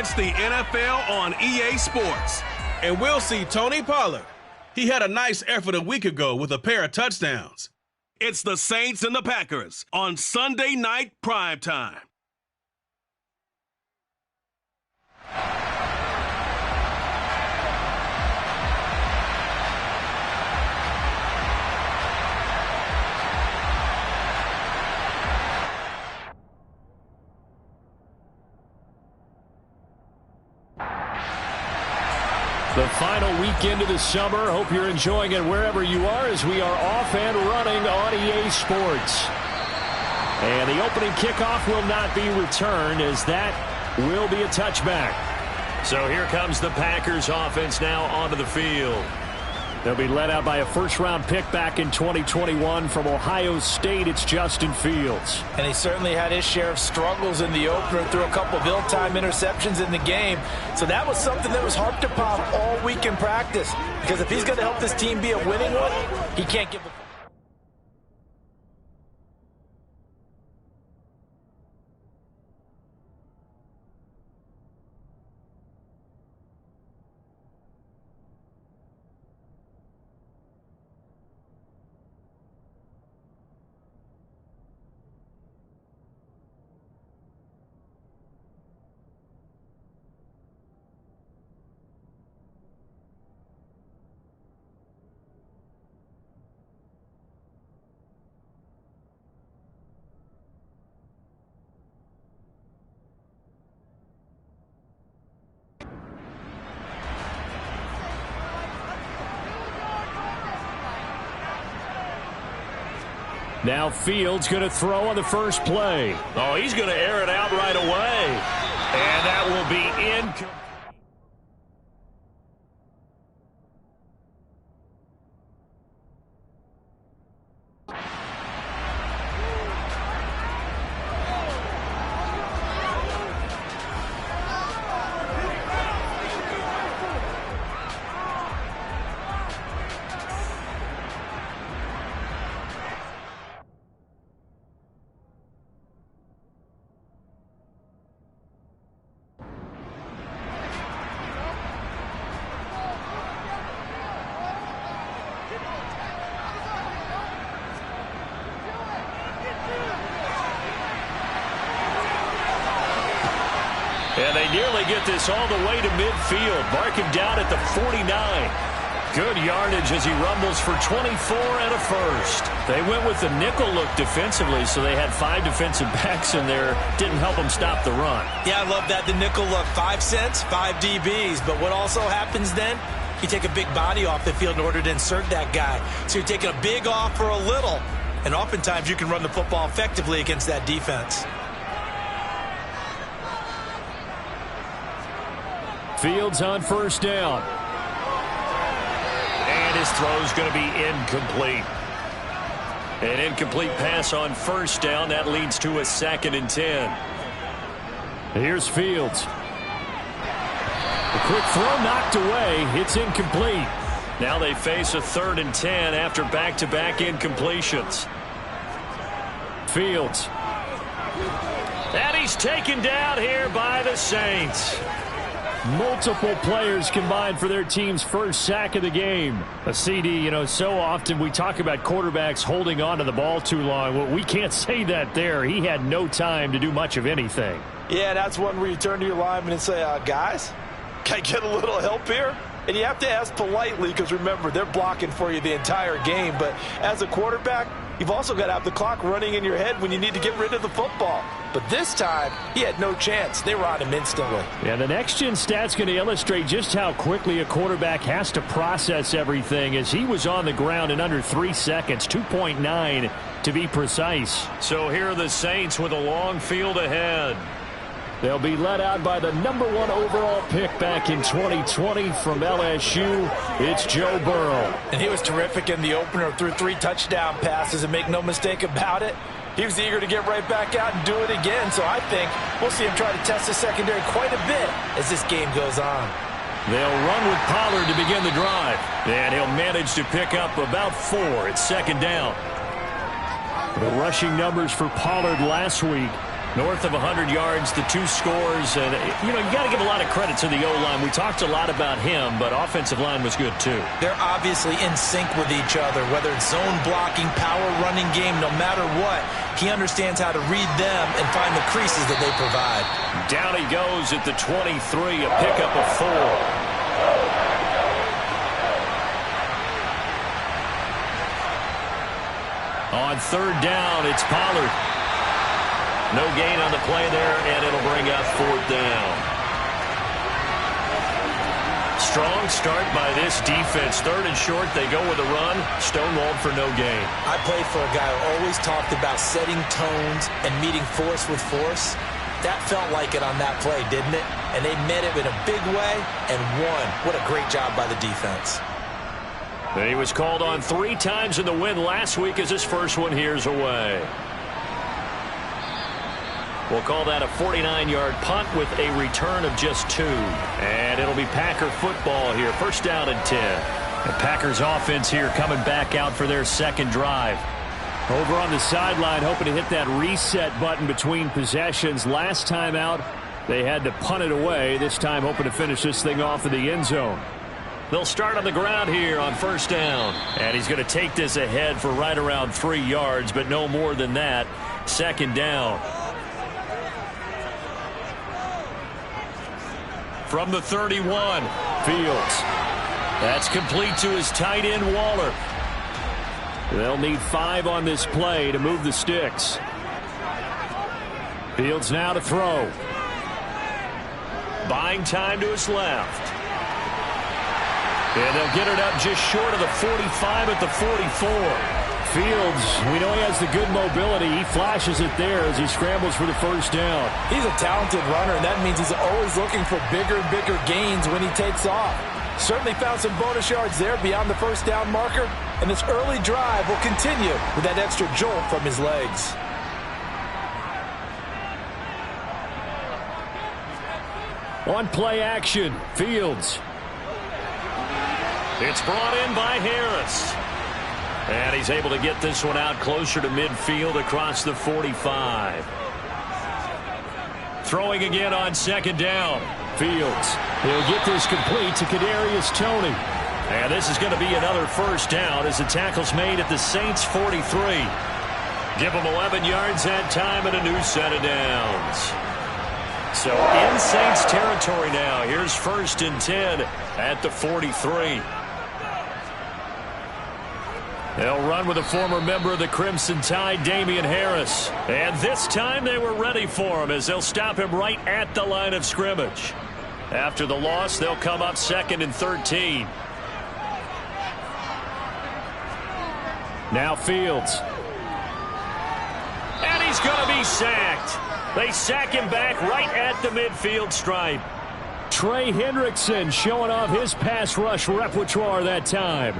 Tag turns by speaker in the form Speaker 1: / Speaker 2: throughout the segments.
Speaker 1: It's the NFL on EA Sports. And we'll see Tony Pollard. He had a nice effort a week ago with a pair of touchdowns. It's the Saints and the Packers on Sunday Night Primetime.
Speaker 2: The final weekend of the summer. Hope you're enjoying it wherever you are as we are off and running on EA Sports. And the opening kickoff will not be returned as that will be a touchback. So here comes the Packers offense now onto the field. They'll be led out by a first-round pick back in 2021 from Ohio State. It's Justin Fields.
Speaker 3: And he certainly had his share of struggles in the opener, threw a couple of ill-timed interceptions in the game. So that was something that was harped upon all week in practice. Because if he's going to help this team be a winning one, he can't give the...
Speaker 2: Now Fields going to throw on the first play.
Speaker 4: Oh, he's going to air it out right away. And that will be incomplete. And they nearly get this all the way to midfield. Mark him down at the 49. Good yardage as he rumbles for 24 and a first. They went with the nickel look defensively, so they had 5 defensive backs in there. Didn't help them stop the run.
Speaker 3: Yeah, I love that, the nickel look. 5 cents, 5 DBs. But what also happens then? You take a big body off the field in order to insert that guy. So you're taking a big off for a little. And oftentimes you can run the football effectively against that defense.
Speaker 2: Fields on first down.
Speaker 4: And his throw's going to be incomplete. An incomplete pass on first down. That leads to a 2nd and 10.
Speaker 2: Here's Fields. A quick throw knocked away. It's incomplete.
Speaker 4: Now they face a 3rd and 10 after back-to-back incompletions.
Speaker 2: Fields.
Speaker 4: And he's taken down here by the Saints.
Speaker 2: Multiple players combined for their team's first sack of the game. A CD, so often we talk about quarterbacks holding on to the ball too long. Well, we can't say that there. He had no time to do much of anything.
Speaker 3: Yeah, that's one where you turn to your lineman and say, guys, can I get a little help here? And you have to ask politely because, remember, they're blocking for you the entire game. But as a quarterback, you've also got to have the clock running in your head when you need to get rid of the football. But this time, he had no chance. They were on him instantly.
Speaker 2: Yeah, the next-gen stat's going to illustrate just how quickly a quarterback has to process everything as he was on the ground in under 3 seconds, 2.9 to be precise.
Speaker 4: So here are the Saints with a long field ahead.
Speaker 2: They'll be led out by the #1 overall pick back in 2020 from LSU. It's Joe Burrow.
Speaker 3: And he was terrific in the opener, threw 3 touchdown passes, and make no mistake about it, he was eager to get right back out and do it again. So I think we'll see him try to test the secondary quite a bit as this game goes on.
Speaker 4: They'll run with Pollard to begin the drive. And he'll manage to pick up about 4. It's 2nd down.
Speaker 2: The rushing numbers for Pollard last week.
Speaker 4: North of 100 yards, the 2 scores. And, you got to give a lot of credit to the O-line. We talked a lot about him, but offensive line was good too.
Speaker 3: They're obviously in sync with each other, whether it's zone blocking, power running game, no matter what. He understands how to read them and find the creases that they provide.
Speaker 4: Down he goes at the 23, a pickup of 4. On 3rd down, it's Pollard. No gain on the play there, and it'll bring up 4th down. Strong start by this defense. 3rd and short, they go with a run. Stonewalled for no gain.
Speaker 3: I played for a guy who always talked about setting tones and meeting force with force. That felt like it on that play, didn't it? And they met it in a big way and won. What a great job by the defense.
Speaker 4: He was called on 3 times in the win last week as his first one here's away. We'll call that a 49-yard punt with a return of just 2. And it'll be Packer football here. 1st down and 10. The Packers offense here coming back out for their 2nd drive. Over on the sideline, hoping to hit that reset button between possessions. Last time out, they had to punt it away. This time hoping to finish this thing off in the end zone. They'll start on the ground here on 1st down. And he's going to take this ahead for right around 3 yards, but no more than that. 2nd down. From the 31, Fields. That's complete to his tight end, Waller. They'll need 5 on this play to move the sticks. Fields now to throw. Buying time to his left. And they'll get it up just short of the 45 at the 44. Fields, we know he has the good mobility. He flashes it there as he scrambles for the 1st down.
Speaker 3: He's a talented runner, and that means he's always looking for bigger and bigger gains when he takes off. Certainly found some bonus yards there beyond the 1st down marker, and this early drive will continue with that extra jolt from his legs.
Speaker 2: On play action, Fields.
Speaker 4: It's brought in by Harris. And he's able to get this one out closer to midfield across the 45. Throwing again on 2nd down.
Speaker 2: Fields. He'll get this complete to Kadarius Toney.
Speaker 4: And this is going to be another 1st down as the tackle's made at the Saints 43. Give them 11 yards that time and a new set of downs. So in Saints territory now. Here's 1st and 10 at the 43. They'll run with a former member of the Crimson Tide, Damian Harris. And this time they were ready for him as they'll stop him right at the line of scrimmage. After the loss, they'll come up 2nd and 13.
Speaker 2: Now Fields.
Speaker 4: And he's going to be sacked. They sack him back right at the midfield stripe.
Speaker 2: Trey Hendrickson showing off his pass rush repertoire that time.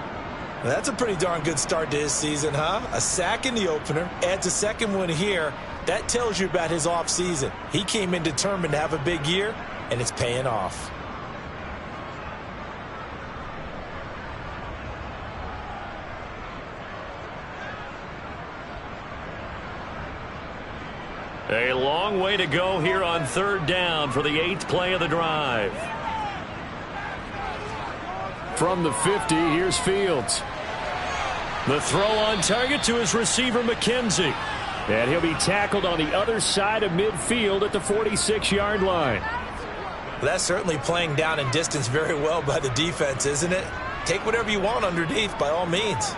Speaker 3: That's a pretty darn good start to his season, huh? A sack in the opener, adds a 2nd one here. That tells you about his offseason. He came in determined to have a big year, and it's paying off.
Speaker 4: A long way to go here on 3rd down for the 8th play of the drive.
Speaker 2: From the 50, here's Fields.
Speaker 4: The throw on target to his receiver, McKenzie.
Speaker 2: And he'll be tackled on the other side of midfield at the 46-yard line.
Speaker 3: That's certainly playing down and distance very well by the defense, isn't it? Take whatever you want underneath, by all means.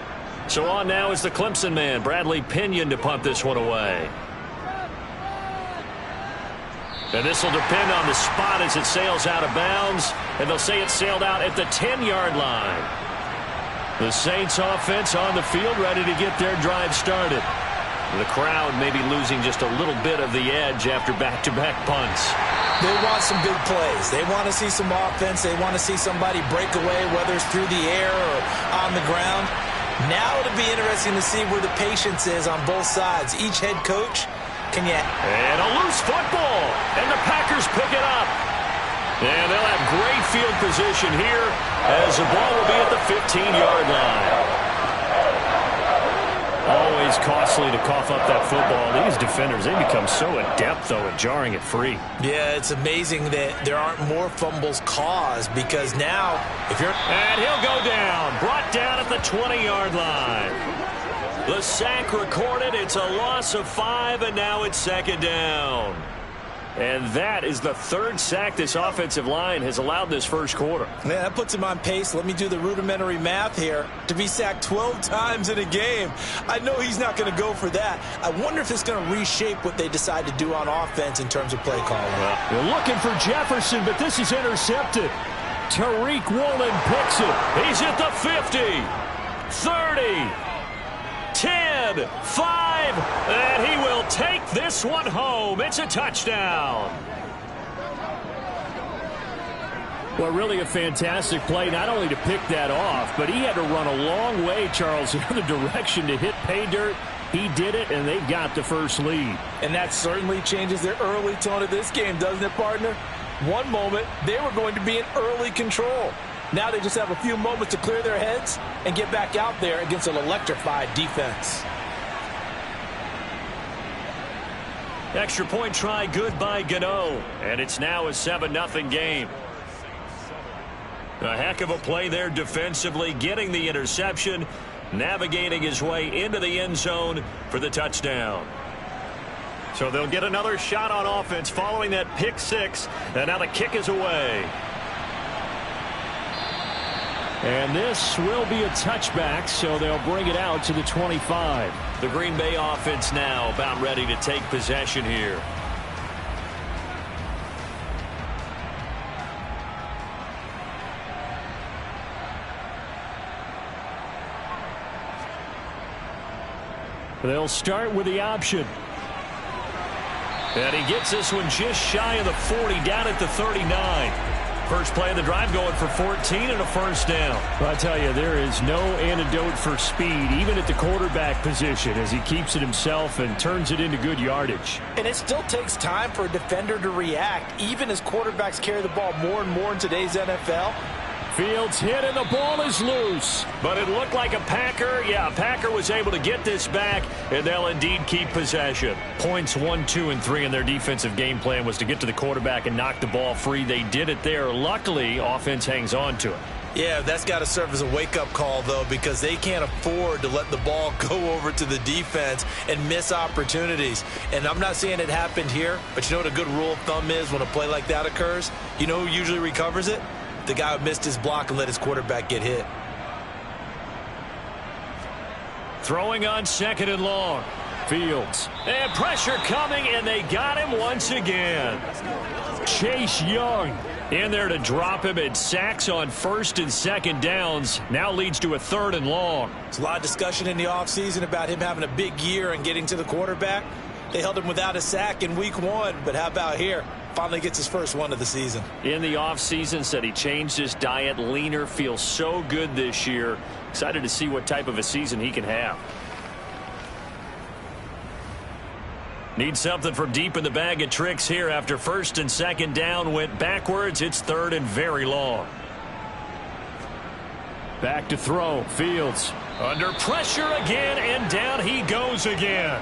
Speaker 4: So on now is the Clemson man, Bradley Pinion, to punt this one away. And this will depend on the spot as it sails out of bounds. And they'll say it sailed out at the 10-yard line. The Saints offense on the field ready to get their drive started. The crowd may be losing just a little bit of the edge after back-to-back punts.
Speaker 3: They want some big plays. They want to see some offense. They want to see somebody break away, whether it's through the air or on the ground. Now it'll be interesting to see where the patience is on both sides. Each head coach can yet.
Speaker 4: And a loose football. And the Packers pick it up. And they'll have great field position here as the ball will be at the 15-yard line. Always costly to cough up that football. These defenders, they become so adept, though, at jarring it free.
Speaker 3: Yeah, it's amazing that there aren't more fumbles caused because now, if you're...
Speaker 4: And he'll go down. Brought down at the 20-yard line. The sack recorded. It's a loss of 5, and now it's second down. And that is the third sack this offensive line has allowed this first quarter.
Speaker 3: Man, that puts him on pace. Let me do the rudimentary math here. To be sacked 12 times in a game, I know he's not going to go for that. I wonder if it's going to reshape what they decide to do on offense in terms of play calling.
Speaker 2: They're looking for Jefferson, but this is intercepted. Tariq Woolen picks it.
Speaker 4: He's at the 50, 30, 10, 5, and he will take this one home. It's a touchdown.
Speaker 2: Well, really a fantastic play, not only to pick that off, but he had to run a long way, Charles, in the other direction to hit pay dirt. He did it, and they've got the first lead.
Speaker 3: And that certainly changes the early tone of this game, doesn't it, partner? One moment, they were going to be in early control. Now they just have a few moments to clear their heads and get back out there against an electrified defense.
Speaker 4: Extra point try good by Gano. And it's now a 7-0 game. A heck of a play there defensively, getting the interception, navigating his way into the end zone for the touchdown. So they'll get another shot on offense following that pick six. And now the kick is away.
Speaker 2: And this will be a touchback, so they'll bring it out to the 25.
Speaker 4: The Green Bay offense now about ready to take possession here.
Speaker 2: They'll start with the option.
Speaker 4: And he gets this one just shy of the 40, down at the 39. First play of the drive going for 14 and a first down.
Speaker 2: Well, I tell you, there is no antidote for speed, even at the quarterback position, as he keeps it himself and turns it into good yardage.
Speaker 3: And it still takes time for a defender to react, even as quarterbacks carry the ball more and more in today's NFL.
Speaker 2: Fields hit and the ball is loose.
Speaker 4: But it looked like a Packer. Yeah, Packer was able to get this back, and they'll indeed keep possession. Points 1, 2, and 3 in their defensive game plan was to get to the quarterback and knock the ball free. They did it there. Luckily, offense hangs on to it.
Speaker 3: Yeah, that's got to serve as a wake-up call, though, because they can't afford to let the ball go over to the defense and miss opportunities. And I'm not saying it happened here, but you know what a good rule of thumb is when a play like that occurs? You know who usually recovers it? The guy who missed his block and let his quarterback get hit.
Speaker 4: Throwing on second and long.
Speaker 2: Fields.
Speaker 4: And pressure coming, and they got him once again.
Speaker 2: Chase Young
Speaker 4: in there to drop him, and sacks on first and second downs now leads to a third and long.
Speaker 3: There's a lot of discussion in the offseason about him having a big year and getting to the quarterback. They held him without a sack in week 1, but how about here? Finally gets his first one of the season.
Speaker 4: In the offseason, said he changed his diet, leaner, feels so good this year. Excited to see what type of a season he can have. Need something from deep in the bag of tricks here after first and second down went backwards. It's third and very long.
Speaker 2: Back to throw. Fields.
Speaker 4: Under pressure again, and down he goes again.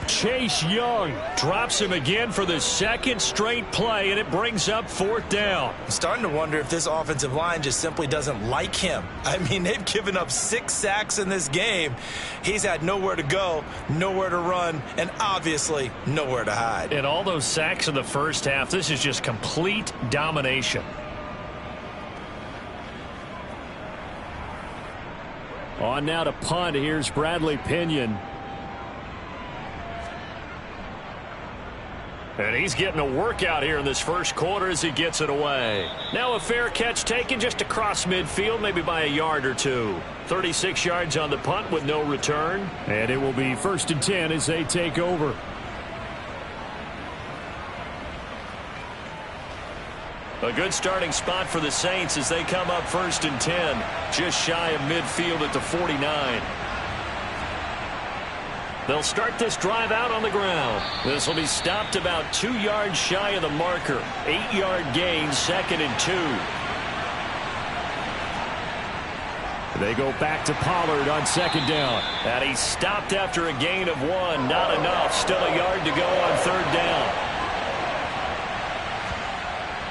Speaker 2: Chase Young
Speaker 4: drops him again for the second straight play, and it brings up fourth down.
Speaker 3: I'm starting to wonder if this offensive line just simply doesn't like him. I mean, they've given up 6 sacks in this game. He's had nowhere to go, nowhere to run, and obviously nowhere to hide.
Speaker 4: And all those sacks in the first half, this is just complete domination.
Speaker 2: On now to punt. Here's Bradley Pinion.
Speaker 4: And he's getting a workout here in this first quarter as he gets it away. Now a fair catch taken just across midfield, maybe by a yard or two. 36 yards on the punt with no return.
Speaker 2: And it will be first and 10 as they take over.
Speaker 4: A good starting spot for the Saints as they come up first and 10. Just shy of midfield at the 49. They'll start this drive out on the ground. This will be stopped about 2 yards shy of the marker. 8-yard gain, second and 2.
Speaker 2: They go back to Pollard on second down.
Speaker 4: And he stopped after a gain of 1. Not enough. Still a yard to go on third down.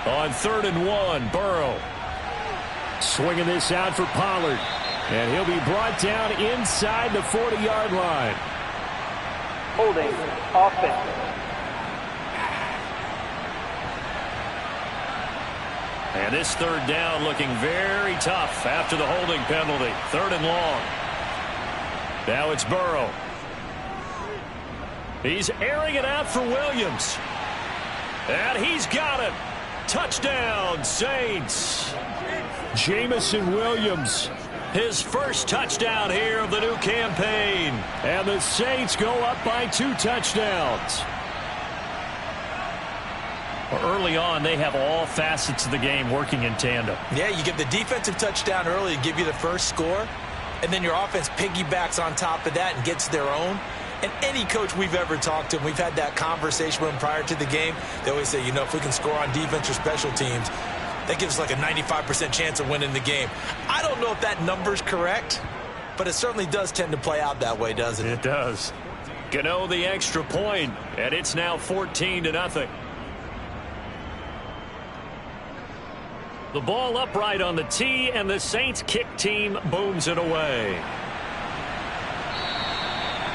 Speaker 4: On 3rd and 1, Burrow.
Speaker 2: Swinging this out for Pollard. And he'll be brought down inside the 40-yard line.
Speaker 5: Holding offense.
Speaker 4: And this third down looking very tough after the holding penalty. 3rd and long. Now it's Burrow. He's airing it out for Williams. And he's got it. Touchdown, Saints.
Speaker 2: Jameson Williams.
Speaker 4: His first touchdown here of the new campaign.
Speaker 2: And the Saints go up by 2 touchdowns.
Speaker 4: Early on, they have all facets of the game working in tandem.
Speaker 3: Yeah, you get the defensive touchdown early to give you the first score, and then your offense piggybacks on top of that and gets their own. And any coach we've ever talked to, we've had that conversation with them prior to the game, they always say, you know, if we can score on defense or special teams, that gives us like a 95% chance of winning the game. I don't know if that number's correct, but it certainly does tend to play out that way, doesn't it?
Speaker 4: It does. Gano the extra point, and it's now 14-0. The ball upright on the tee, and the Saints kick team booms it away.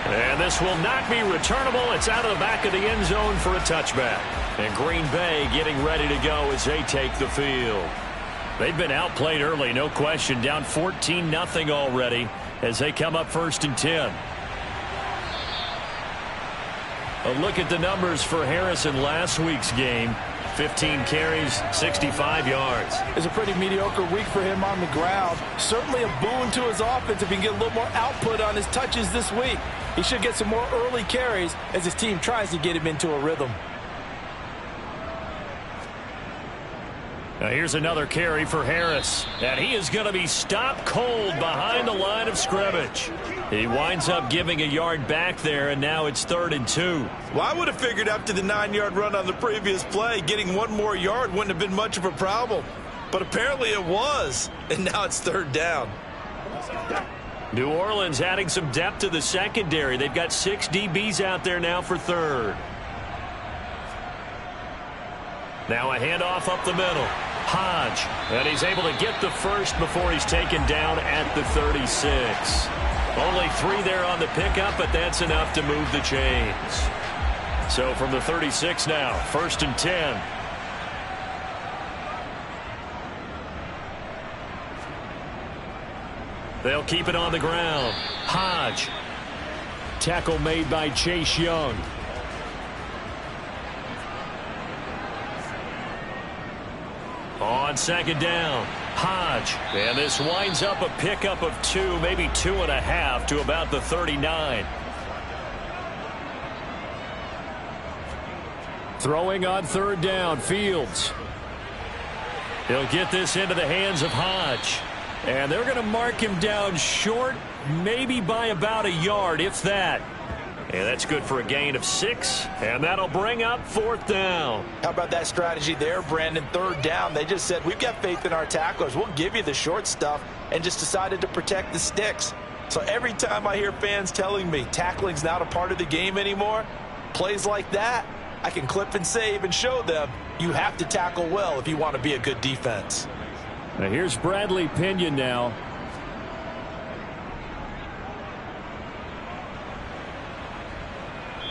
Speaker 4: And this will not be returnable. It's out of the back of the end zone for a touchback. And Green Bay getting ready to go as they take the field. They've been outplayed early, no question. Down 14-0 already as they come up 1st and 10. A look at the numbers for Harris in last week's game. 15 carries, 65 yards.
Speaker 3: It's a pretty mediocre week for him on the ground. Certainly a boon to his offense if he can get a little more output on his touches this week. He should get some more early carries as his team tries to get him into a rhythm.
Speaker 4: Now here's another carry for Harris. And he is going to be stopped cold behind the line of scrimmage. He winds up giving a yard back there, and now it's 3rd and 2.
Speaker 3: Well, I would have figured after the 9-yard run on the previous play, getting 1 more yard wouldn't have been much of a problem. But apparently it was, and now it's 3rd down.
Speaker 4: New Orleans adding some depth to the secondary. They've got 6 DBs out there now for 3rd. Now a handoff up the middle. Hodge, and he's able to get the first before he's taken down at the 36. Only 3 there on the pickup, but that's enough to move the chains. So from the 36 now, 1st and 10. They'll keep it on the ground. Hodge.
Speaker 2: Tackle made by Chase Young.
Speaker 4: On 2nd down, Hodge. And this winds up a pickup of 2, maybe 2.5 to about the 39.
Speaker 2: Throwing on 3rd down, Fields.
Speaker 4: He'll get this into the hands of Hodge. And they're going to mark him down short, maybe by about a yard, if that. And that's good for a gain of 6, and that'll bring up 4th down.
Speaker 3: How about that strategy there, Brandon? 3rd down, they just said, we've got faith in our tacklers. We'll give you the short stuff, and just decided to protect the sticks. So every time I hear fans telling me tackling's not a part of the game anymore, plays like that, I can clip and save and show them you have to tackle well if you want to be a good defense.
Speaker 2: Now here's Bradley Pinion now.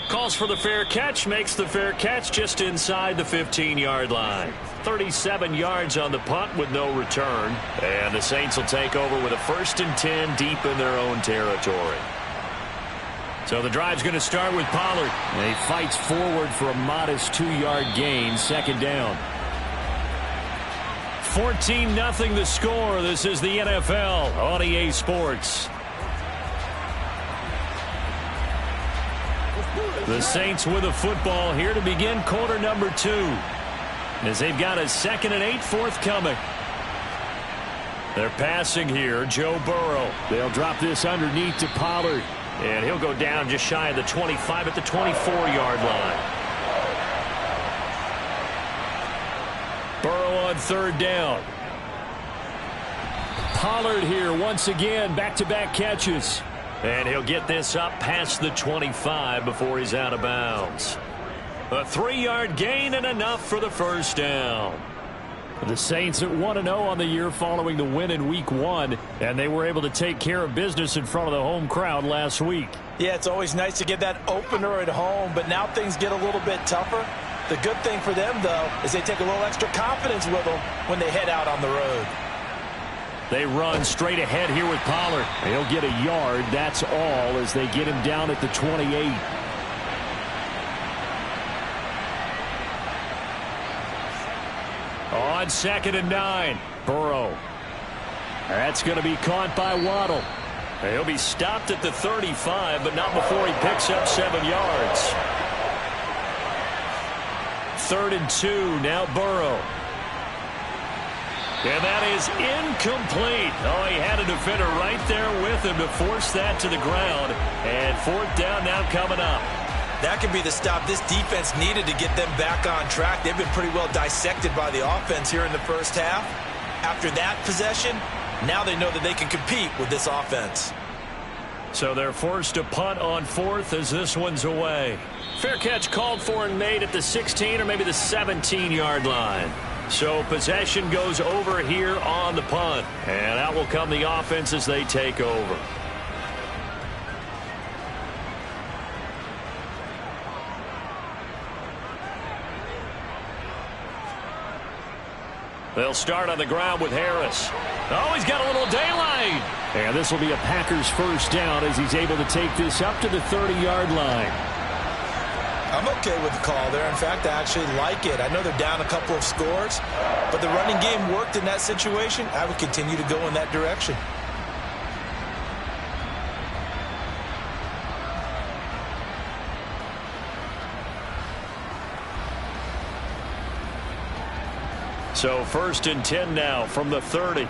Speaker 4: Calls for the fair catch, makes the fair catch just inside the 15-yard line. 37 yards on the punt with no return. And the Saints will take over with a 1st and 10 deep in their own territory. So the drive's going to start with Pollard.
Speaker 2: And he fights forward for a modest 2-yard gain, 2nd down.
Speaker 4: 14-0 the score. This is the NFL on EA Sports. The Saints with a football here to begin quarter number 2. As they've got a 2nd and 8 forthcoming. They're passing here, Joe Burrow.
Speaker 2: They'll drop this underneath to Pollard.
Speaker 4: And he'll go down just shy of the 25 at the 24-yard line. Burrow on 3rd down.
Speaker 2: Pollard here once again, back-to-back catches.
Speaker 4: And he'll get this up past the 25 before he's out of bounds. A 3-yard gain and enough for the first down.
Speaker 2: The Saints at 1-0 on the year following the win in Week 1, and they were able to take care of business in front of the home crowd last week.
Speaker 3: Yeah, it's always nice to get that opener at home, but now things get a little bit tougher. The good thing for them, though, is they take a little extra confidence with them when they head out on the road.
Speaker 2: They run straight ahead here with Pollard. He'll get a yard, that's all, as they get him down at the 28. On 2nd and 9, Burrow. That's going to be caught by Waddle.
Speaker 4: He'll be stopped at the 35, but not before he picks up 7 yards. 3rd and 2, now Burrow. And that is incomplete. Oh, he had a defender right there with him to force that to the ground. And 4th down now coming up.
Speaker 3: That could be the stop this defense needed to get them back on track. They've been pretty well dissected by the offense here in the first half. After that possession, now they know that they can compete with this offense.
Speaker 4: So they're forced to punt on 4th as this one's away. Fair catch called for and made at the 16 or maybe the 17-yard line. So possession goes over here on the punt. And out will come the offense as they take over. They'll start on the ground with Harris. Oh, he's got a little daylight.
Speaker 2: And this will be a Packers first down as he's able to take this up to the 30-yard line.
Speaker 3: I'm okay with the call there. In fact, I actually like it. I know they're down a couple of scores, but the running game worked in that situation. I would continue to go in that direction.
Speaker 4: So 1st and 10 now from the 30.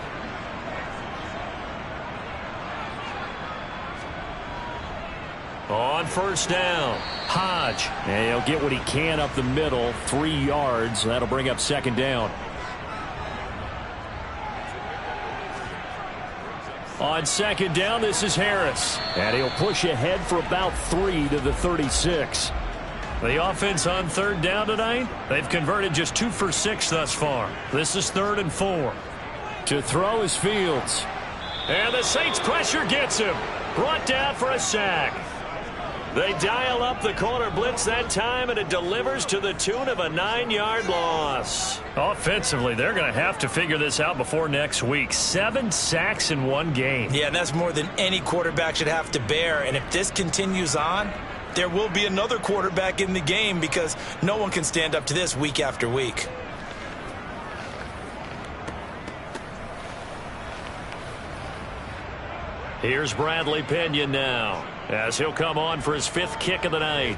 Speaker 4: On 1st down, Hodge.
Speaker 2: And he'll get what he can up the middle, 3 yards. That'll bring up 2nd down.
Speaker 4: On 2nd down, this is Harris.
Speaker 2: And he'll push ahead for about 3 to the 36.
Speaker 4: The offense on 3rd down tonight, they've converted just 2 for 6 thus far. This is 3rd and 4.
Speaker 2: To throw is Fields.
Speaker 4: And the Saints pressure gets him. Brought down for a sack. They dial up the corner blitz that time, and it delivers to the tune of a 9-yard loss. Offensively, they're going to have to figure this out before next week. 7 sacks in one game.
Speaker 3: Yeah, and that's more than any quarterback should have to bear. And if this continues on, there will be another quarterback in the game because no one can stand up to this week after week.
Speaker 4: Here's Bradley Pinion now, as he'll come on for his 5th kick of the night.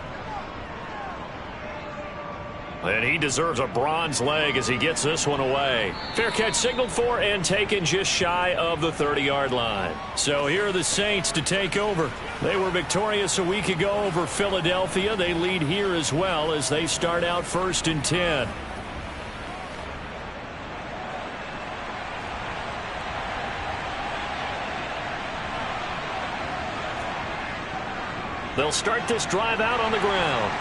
Speaker 4: And he deserves a bronze leg as he gets this one away. Fair catch signaled for and taken just shy of the 30-yard line. So here are the Saints to take over. They were victorious a week ago over Philadelphia. They lead here as well as they start out 1st and 10. They'll start this drive out on the ground.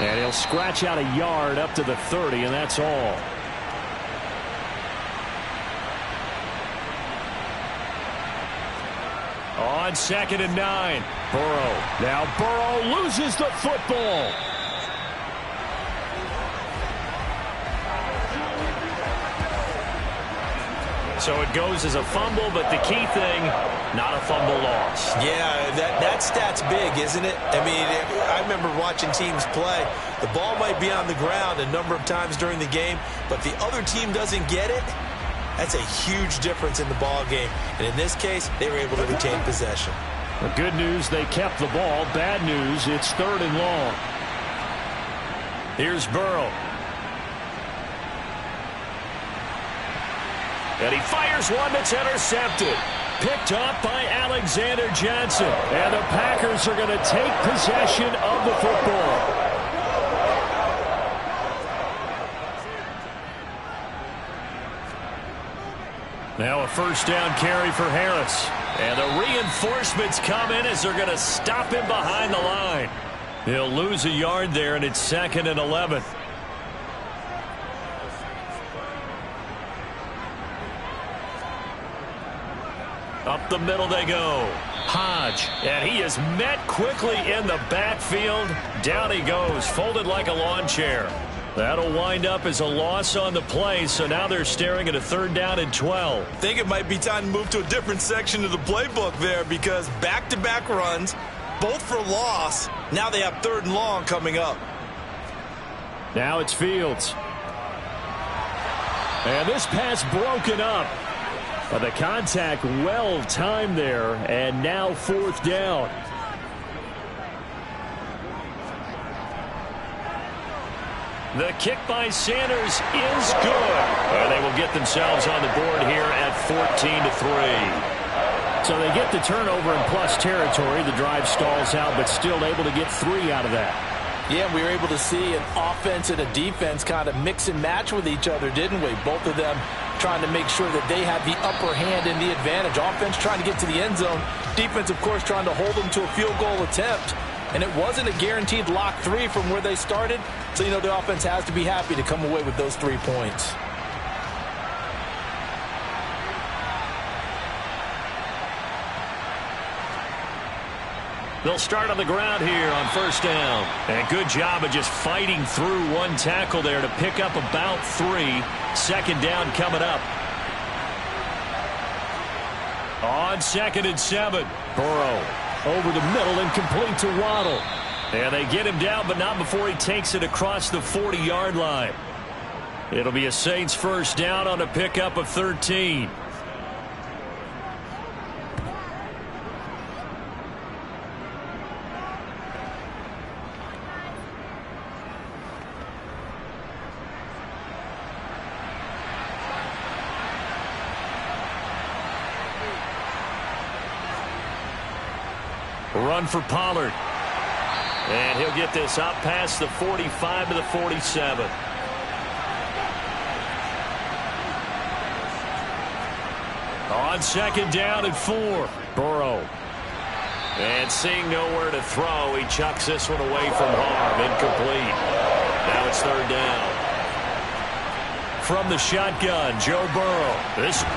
Speaker 2: And he'll scratch out a yard up to the 30, and that's all.
Speaker 4: On 2nd and 9,
Speaker 2: Burrow. Now Burrow loses the football.
Speaker 4: So it goes as a fumble, but the key thing, not a fumble loss.
Speaker 3: Yeah, that stat's big, isn't it? I mean, I remember watching teams play. The ball might be on the ground a number of times during the game, but the other team doesn't get it. That's a huge difference in the ball game. And in this case, they were able to retain possession.
Speaker 2: The good news, they kept the ball. Bad news, it's 3rd and long.
Speaker 4: Here's Burrow. And he fires one that's intercepted. Picked up by Alexander Johnson.
Speaker 2: And the Packers are going to take possession of the football.
Speaker 4: Now a first down carry for Harris. And the reinforcements come in as they're going to stop him behind the line. He'll lose a yard there, and it's 2nd and 11. Up the middle they go. Hodge, and he is met quickly in the backfield. Down he goes, folded like a lawn chair. That'll wind up as a loss on the play, so now they're staring at a 3rd down and 12.
Speaker 3: I think it might be time to move to a different section of the playbook there, because back-to-back runs, both for loss. Now they have 3rd and long coming up.
Speaker 2: Now it's Fields. And this pass broken up. But the contact well timed there, and now 4th down.
Speaker 4: The kick by Sanders is good. And they will get themselves on the board here at 14-3.
Speaker 2: So they get the turnover in plus territory. The drive stalls out, but still able to get 3 out of that.
Speaker 3: Yeah, we were able to see an offense and a defense kind of mix and match with each other, didn't we? Both of them trying to make sure that they have the upper hand and the advantage. Offense trying to get to the end zone. Defense, of course, trying to hold them to a field goal attempt. And it wasn't a guaranteed lock 3 from where they started. So, you know, the offense has to be happy to come away with those 3 points.
Speaker 4: They'll start on the ground here on 1st down. And good job of just fighting through one tackle there to pick up about 3. 2nd down coming up. On 2nd and 7. Burrow over the middle and complete to Waddle. And they get him down, but not before he takes it across the 40-yard line. It'll be a Saints 1st down on a pickup of 13. Run for Pollard. And he'll get this up past the 45 to the 47. On 2nd down and 4. Burrow. And seeing nowhere to throw, he chucks this one away from harm. Incomplete. Now it's 3rd down. From the shotgun, Joe Burrow.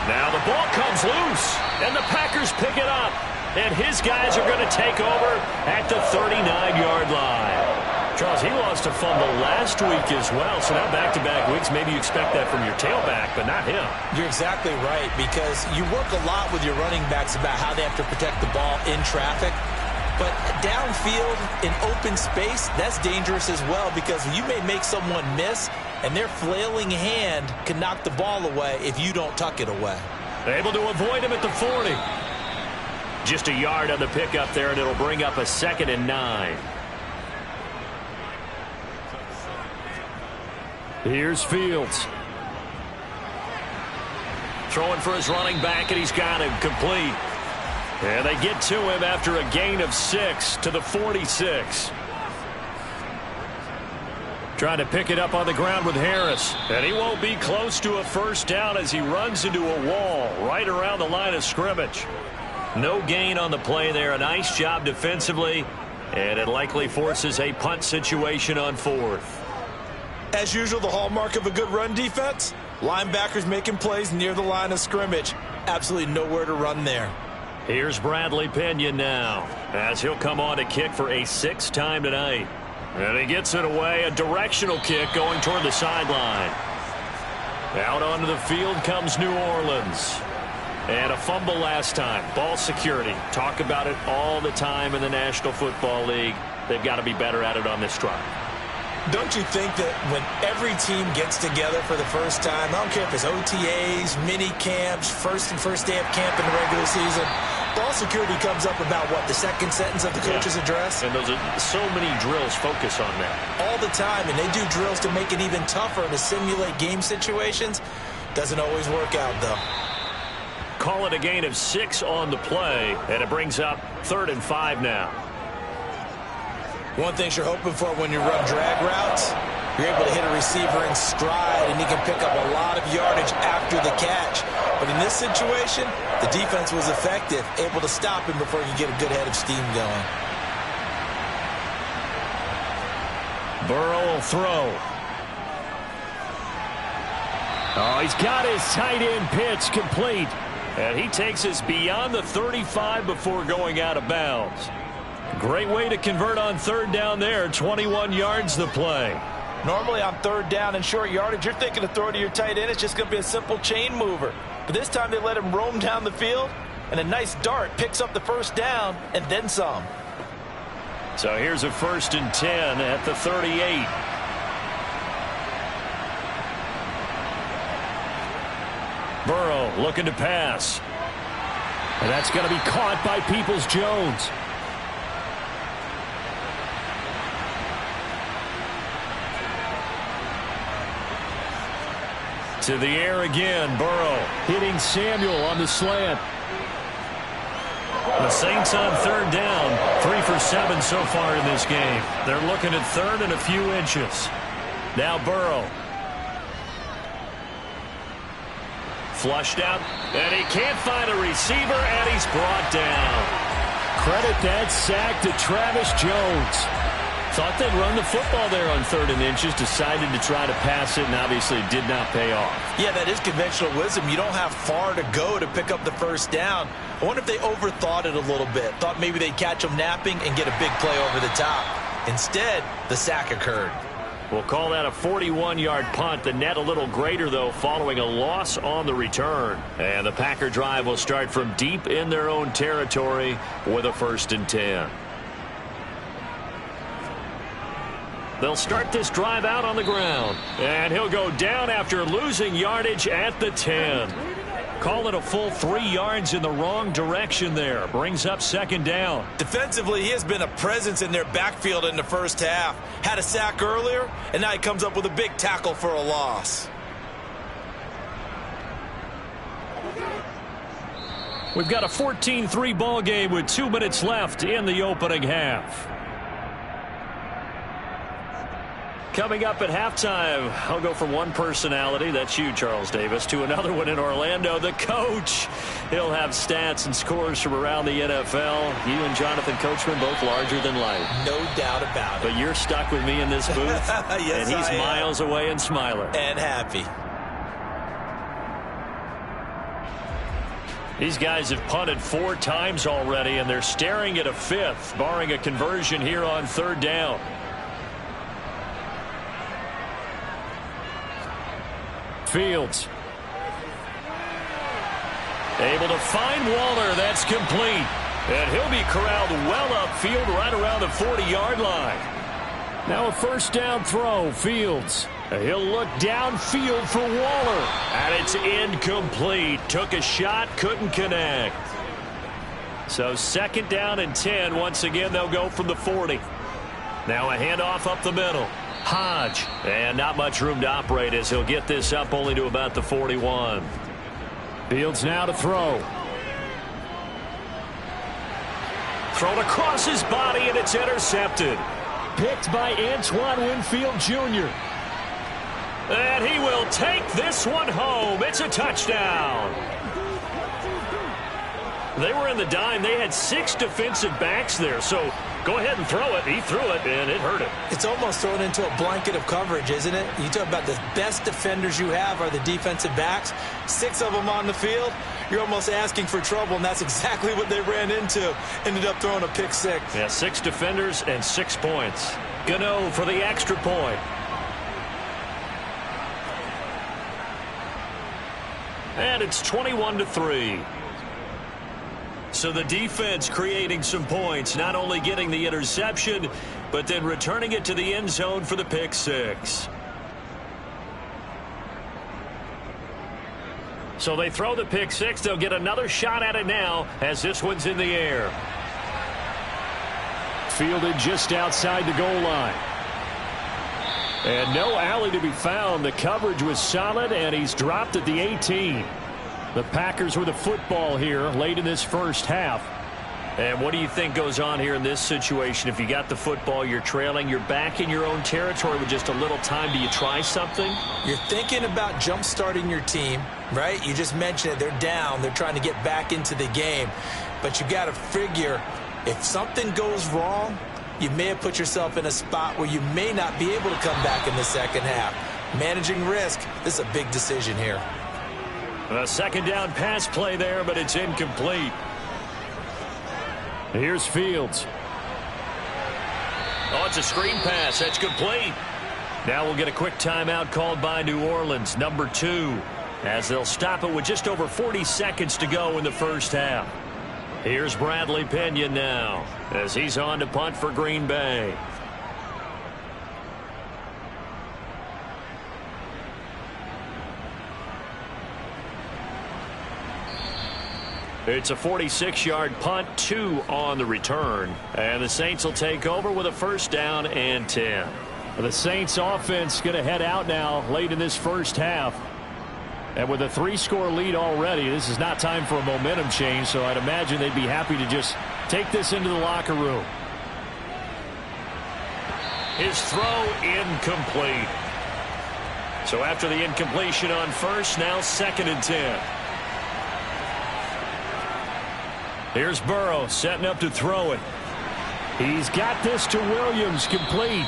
Speaker 4: Now the ball comes loose, and the Packers pick it up. And his guys are going to take over at the 39-yard line. Charles, he lost a fumble last week as well, so now back-to-back weeks, maybe you expect that from your tailback, but not him.
Speaker 3: You're exactly right, because you work a lot with your running backs about how they have to protect the ball in traffic. But downfield, in open space, that's dangerous as well, because you may make someone miss, and their flailing hand can knock the ball away if you don't tuck it away.
Speaker 4: Able to avoid him at the 40. Just a yard on the pickup there, and it'll bring up a 2nd and 9.
Speaker 2: Here's Fields.
Speaker 4: Throwing for his running back, and he's got him complete. And they get to him after a gain of 6 to the 46. Trying to pick it up on the ground with Harris. And he won't be close to a 1st down as he runs into a wall right around the line of scrimmage. No gain on the play there. A nice job defensively. And it likely forces a punt situation on 4th.
Speaker 3: As usual, the hallmark of a good run defense, linebackers making plays near the line of scrimmage. Absolutely nowhere to run there.
Speaker 4: Here's Bradley Pinion now, as he'll come on to kick for a 6th time tonight. And he gets it away, a directional kick going toward the sideline. Out onto the field comes New Orleans. And a fumble last time. Ball security. Talk about it all the time in the National Football League. They've got to be better at it on this drive.
Speaker 3: Don't you think that when every team gets together for the first time, I don't care if it's OTAs, mini camps, first day of camp in the regular season, ball security comes up about, what, the 2nd sentence of the coach's address?
Speaker 4: And those are so many drills focus on that.
Speaker 3: All the time, and they do drills to make it even tougher to simulate game situations. Doesn't always work out, though.
Speaker 4: Call it a gain of 6 on the play, and it brings up 3rd and 5 now.
Speaker 3: One thing you're hoping for when you run drag routes, you're able to hit a receiver in stride, and he can pick up a lot of yardage after the catch. But in this situation, the defense was effective, able to stop him before he could get a good head of steam going.
Speaker 4: Burrow will throw. Oh, he's got his tight end pitch complete. And he takes us beyond the 35 before going out of bounds. Great way to convert on third down there. 21 yards to play.
Speaker 3: Normally on third down and short yardage, you're thinking of throwing to your tight end. It's just going to be a simple chain mover. But this time they let him roam down the field, and a nice dart picks up the first down and then some.
Speaker 4: So here's a 1st and 10 at the 38. Burrow looking to pass.
Speaker 2: And that's going to be caught by Peoples-Jones.
Speaker 4: To the air again, Burrow.
Speaker 2: Hitting Samuel on the slant.
Speaker 4: The Saints on third down. 3 for 7 so far in this game. They're looking at third and a few inches. Now Burrow. Flushed out, and he can't find a receiver, and he's brought down.
Speaker 2: Credit that sack to Travis Jones.
Speaker 4: Thought they'd run the football there on 3rd and inches, decided to try to pass it, and obviously it did not pay off.
Speaker 3: Yeah, that is conventional wisdom. You don't have far to go to pick up the first down. I wonder if they overthought it a little bit. Thought maybe they'd catch him napping and get a big play over the top. Instead, the sack occurred.
Speaker 4: We'll call that a 41-yard punt. The net a little greater, though, following a loss on the return. And the Packer drive will start from deep in their own territory with a 1st and 10. They'll start this drive out on the ground. And he'll go down after losing yardage at the 10. Call it a full 3 yards in the wrong direction there. Brings up 2nd down.
Speaker 3: Defensively, he has been a presence in their backfield in the first half. Had a sack earlier, and now he comes up with a big tackle for a loss.
Speaker 4: We've got a 14-3 ball game with 2 minutes left in the opening half. Coming up at halftime, I'll go from one personality, that's you, Charles Davis, to another one in Orlando, the coach. He'll have stats and scores from around the NFL. You and Jonathan Coachman, both larger than life.
Speaker 3: No doubt about it.
Speaker 4: But you're stuck with me in this booth,
Speaker 3: yes,
Speaker 4: and he's miles away and smiling.
Speaker 3: And happy.
Speaker 4: These guys have punted 4 times already, and they're staring at a 5th, barring a conversion here on 3rd down.
Speaker 2: Fields.
Speaker 4: Able to find Waller. That's complete. And he'll be corralled well upfield right around the 40-yard line.
Speaker 2: Now a 1st down throw. Fields.
Speaker 4: He'll look downfield for Waller. And it's incomplete. Took a shot, couldn't connect. So 2nd down and 10. Once again, they'll go from the 40. Now a handoff up the middle. Hodge, and not much room to operate as he'll get this up only to about the 41.
Speaker 2: Fields now to throw.
Speaker 4: Thrown across his body, and it's intercepted.
Speaker 2: Picked by Antoine Winfield Jr.
Speaker 4: And he will take this one home. It's a touchdown. They were in the dime. They had 6 defensive backs there, so go ahead and throw it. He threw it, and it hurt him.
Speaker 3: It's almost thrown into a blanket of coverage, isn't it? You talk about the best defenders you have are the defensive backs. 6 of them on the field. You're almost asking for trouble, and that's exactly what they ran into. Ended up throwing a pick 6.
Speaker 4: Yeah, 6 defenders and 6 points. Gano for the extra point. And it's 21-3. So the defense creating some points, not only getting the interception, but then returning it to the end zone for the pick 6. So they throw the pick 6. They'll get another shot at it now as this one's in the air.
Speaker 2: Fielded just outside the goal line. And no alley to be found. The coverage was solid, and he's dropped at the 18. The Packers with a football here late in this first half.
Speaker 4: And what do you think goes on here in this situation? If you got the football, you're trailing, you're back in your own territory with just a little time. Do you try something?
Speaker 3: You're thinking about jump-starting your team. Right? You just mentioned it. They're down. They're trying to get back into the game. But you got to figure if something goes wrong, you may have put yourself in a spot where you may not be able to come back in the second half. Managing risk, this is a big decision here.
Speaker 4: A second down pass play there, but it's incomplete. Here's Fields. Oh, it's a screen pass. That's complete. Now we'll get a quick timeout called by New Orleans, number 2, as they'll stop it with just over 40 seconds to go in the first half. Here's Bradley Pena now as he's on to punt for Green Bay. It's a 46-yard punt, 2 on the return. And the Saints will take over with a first down and 10.
Speaker 2: The Saints offense going to head out now late in this first half. And with a 3-score lead already, this is not time for a momentum change, so I'd imagine they'd be happy to just take this into the locker room.
Speaker 4: His throw incomplete. So after the incompletion on first, now 2nd and 10. Here's Burrow setting up to throw it.
Speaker 2: He's got this to Williams, complete.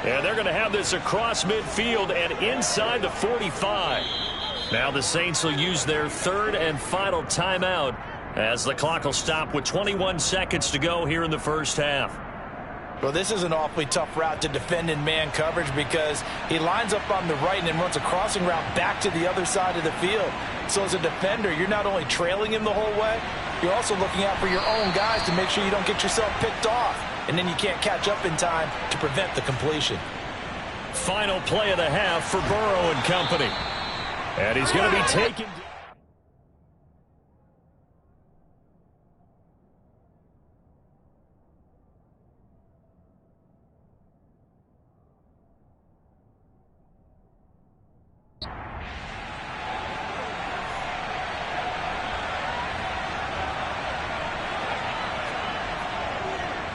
Speaker 4: And they're going to have this across midfield and inside the 45. Now the Saints will use their 3rd and final timeout as the clock will stop with 21 seconds to go here in the first half.
Speaker 3: Well, this is an awfully tough route to defend in man coverage because he lines up on the right and then runs a crossing route back to the other side of the field. So as a defender, you're not only trailing him the whole way, you're also looking out for your own guys to make sure you don't get yourself picked off. And then you can't catch up in time to prevent the completion.
Speaker 4: Final play of the half for Burrow and company.
Speaker 2: And he's going to be taken.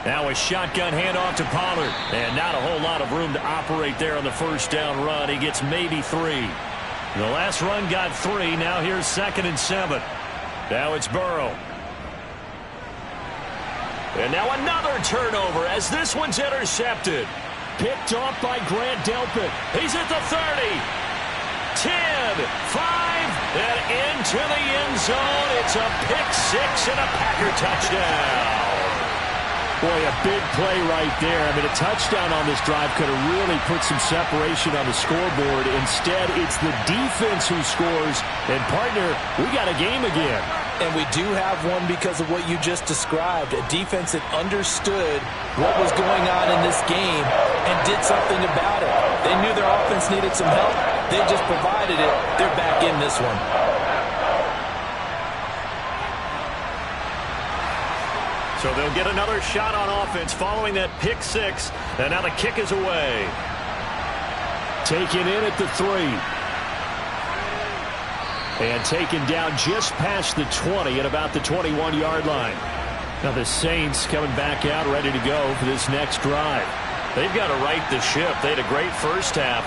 Speaker 4: Now a shotgun handoff to Pollard. And not a whole lot of room to operate there on the first down run. He gets maybe 3. The last run got 3. Now here's 2nd and 7. Now it's Burrow. And now another turnover as this one's intercepted.
Speaker 2: Picked off by Grant Delpit.
Speaker 4: He's at the 30. 10, 5, and into the end zone. It's a pick 6 and a Packer touchdown.
Speaker 2: Boy, a big play right there. I mean, a touchdown on this drive could have really put some separation on the scoreboard. Instead, it's the defense who scores. And, partner, we got a game again.
Speaker 3: And we do have one because of what you just described. A defense that understood what was going on in this game and did something about it. They knew their offense needed some help. They just provided it. They're back in this one.
Speaker 4: So they'll get another shot on offense following that pick 6. And now the kick is away.
Speaker 2: Taken in at the 3. And taken down just past the 20 at about the 21-yard line. Now the Saints coming back out ready to go for this next drive.
Speaker 4: They've got to right the ship. They had a great first half,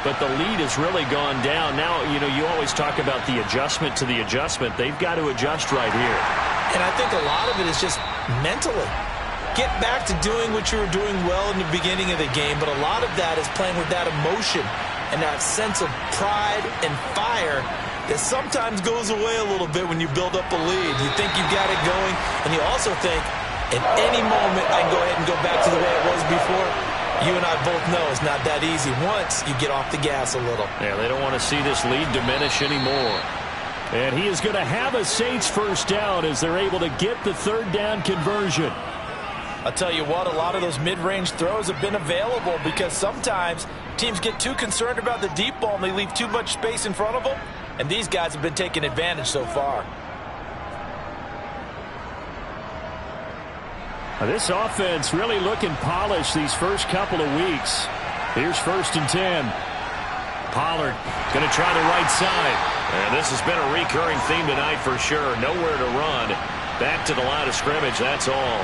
Speaker 4: but the lead has really gone down. Now, you know, you always talk about the adjustment to the adjustment. They've got to adjust right here.
Speaker 3: And I think a lot of it is just mentally. Get back to doing what you were doing well in the beginning of the game, but a lot of that is playing with that emotion and that sense of pride and fire that sometimes goes away a little bit when you build up a lead. You think you've got it going, and you also think, at any moment, I can go ahead and go back to the way it was before. You and I both know it's not that easy once you get off the gas a little.
Speaker 4: Yeah, they don't want to see this lead diminish anymore.
Speaker 2: And he is going to have a Saints first down as they're able to get the 3rd down conversion.
Speaker 3: I'll tell you what, a lot of those mid-range throws have been available because sometimes teams get too concerned about the deep ball and they leave too much space in front of them. And these guys have been taking advantage so far.
Speaker 2: This offense really looking polished these first couple of weeks. Here's 1st and 10.
Speaker 4: Pollard going to try the right side. And this has been a recurring theme tonight for sure. Nowhere to run. Back to the line of scrimmage, that's all.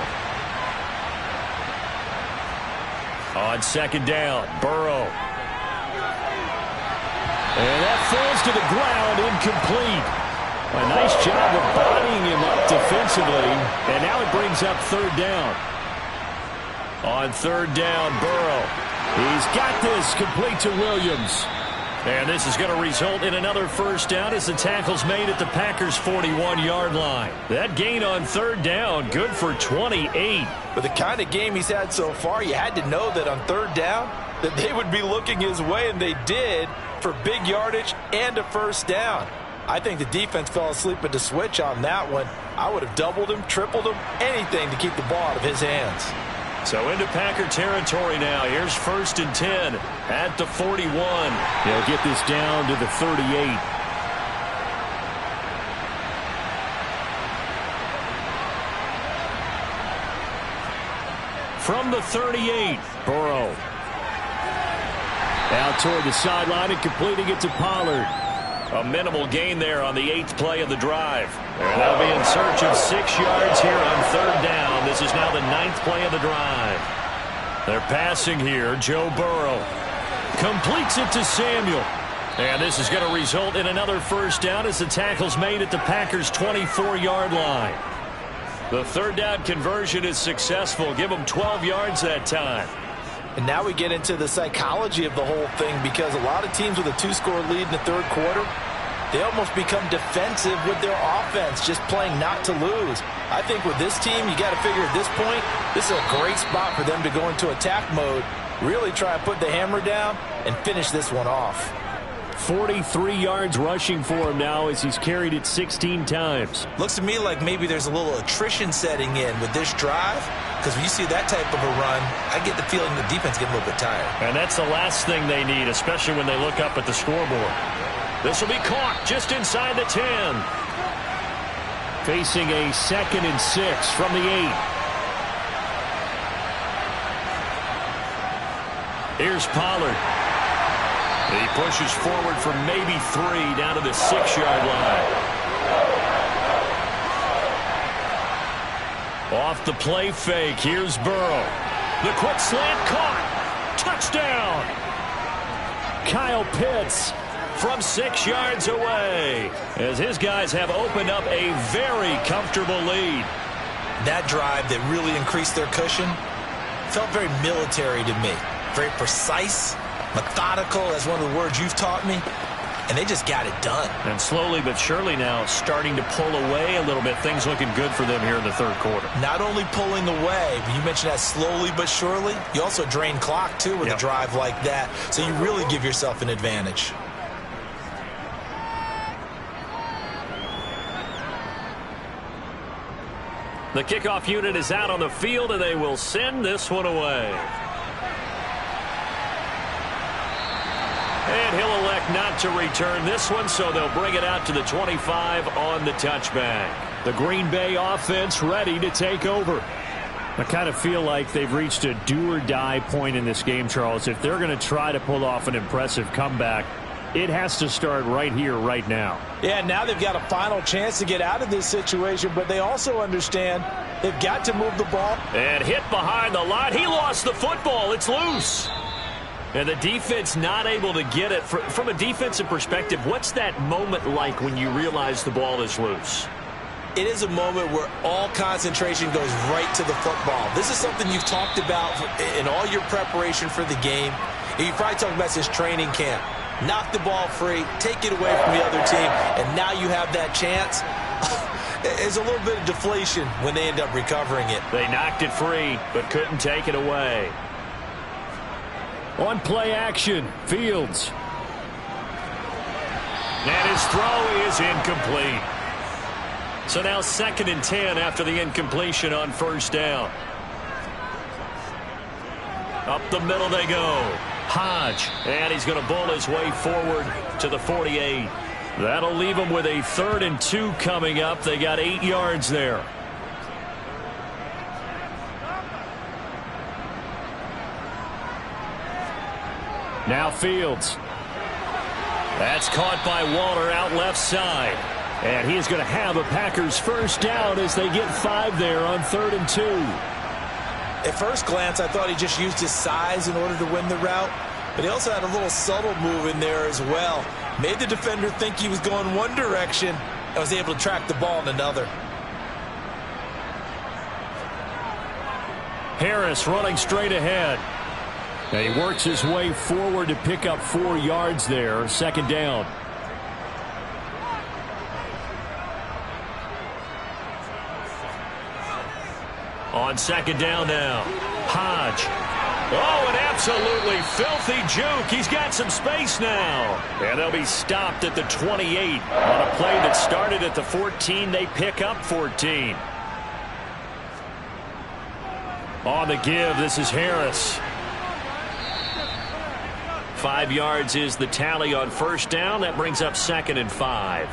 Speaker 4: On 2nd down, Burrow.
Speaker 2: And that falls to the ground, incomplete. A nice job of bodying him up defensively. And now it brings up third down. On third down, Burrow. He's got this, complete to Williams. And this is going to result in another first down as the tackle's made at the Packers' 41-yard line. That gain on third down, good for 28.
Speaker 3: With the kind of game he's had so far, you had to know that on third down that they would be looking his way, and they did, for big yardage and a first down. I think the defense fell asleep at the switch on that one. I would have doubled him, tripled him, anything to keep the ball out of his hands.
Speaker 4: So into Packer territory now. Here's 1st and 10 at the 41.
Speaker 2: They'll get this down to the 38.
Speaker 4: From the 38,
Speaker 2: Burrow. Out toward the sideline and completing it to Pollard.
Speaker 4: a minimal gain there on the 8th play of the drive. And they'll be in search of 6 yards here on third down. This is now the 9th play of the drive. They're passing here. Joe Burrow completes it to Samuel. And this is going to result in another first down as the tackle's made at the Packers' 24-yard line. The third down conversion is successful. Give them 12 yards that time.
Speaker 3: And now we get into the psychology of the whole thing, because a lot of teams with a 2-score lead in the third quarter, they almost become defensive with their offense, just playing not to lose. I think with this team, you got to figure at this point, this is a great spot for them to go into attack mode, really try and put the hammer down and finish this one off.
Speaker 2: 43 yards rushing for him now as he's carried it 16 times.
Speaker 3: Looks to me like maybe there's a little attrition setting in with this drive, because when you see that type of a run, I get the feeling the defense getting a little bit tired.
Speaker 4: And that's the last thing they need, especially when they look up at the scoreboard. This will be caught just inside the 10.
Speaker 2: Facing a 2nd and 6 from the 8. Here's Pollard.
Speaker 4: He pushes forward for maybe 3 down to the 6-yard line. Off the play fake, here's Burrow. The quick slant caught. Touchdown.
Speaker 2: Kyle Pitts
Speaker 4: from 6 yards away, as his guys have opened up a very comfortable lead.
Speaker 3: That drive that really increased their cushion felt very military to me. Very precise, methodical, that's one of the words you've taught me, and they just got it done.
Speaker 4: And slowly but surely now starting to pull away a little bit. Things looking good for them here in the third quarter.
Speaker 3: Not only pulling away, but you mentioned that slowly but surely, you also drain clock too with a drive like that, so you really give yourself an advantage.
Speaker 4: The kickoff unit is out on the field, and they will send this one away. And he'll elect not to return this one, so they'll bring it out to the 25 on the touchback.
Speaker 2: The Green Bay offense ready to take over. I kind of feel like they've reached a do-or-die point in this game, Charles. If they're going to try to pull off an impressive comeback, it has to start right here, right now.
Speaker 3: Yeah, now they've got a final chance to get out of this situation, but they also understand they've got to move the ball.
Speaker 4: And hit behind the line. He lost the football. It's loose. And the defense not able to get it. From a defensive perspective, what's that moment like when you realize the ball is loose?
Speaker 3: It is a moment where all concentration goes right to the football. This is something you've talked about in all your preparation for the game. And you've probably talked about since training camp. Knock the ball free, take it away from the other team, and now you have that chance. There's a little bit of deflation when they end up recovering it.
Speaker 4: They knocked it free, but couldn't take it away.
Speaker 2: On play action, Fields.
Speaker 4: And his throw is incomplete. So now 2nd and 10 after the incompletion on first down. Up the middle they go. Hodge, and he's going to bull his way forward to the 48.
Speaker 2: That'll leave him with a 3rd and 2 coming up. They got 8 yards there. Now Fields.
Speaker 4: That's caught by Waller out left side.
Speaker 2: And he's going to have a Packers first down as they get 5 there on 3rd and 2.
Speaker 3: At first glance, I thought he just used his size in order to win the route. but he also had a little subtle move in there as well. Made the defender think he was going one direction and was able to track the ball in another.
Speaker 2: Harris running straight ahead. And he works his way forward to pick up 4 yards there. Second down. On second down now, Hodge. Oh, an absolutely filthy juke. He's got some space now. And they'll be stopped at the 28. On a play that started at the 14, they pick up 14. On the give, this is Harris. 5 yards is the tally on first down. That brings up 2nd and 5.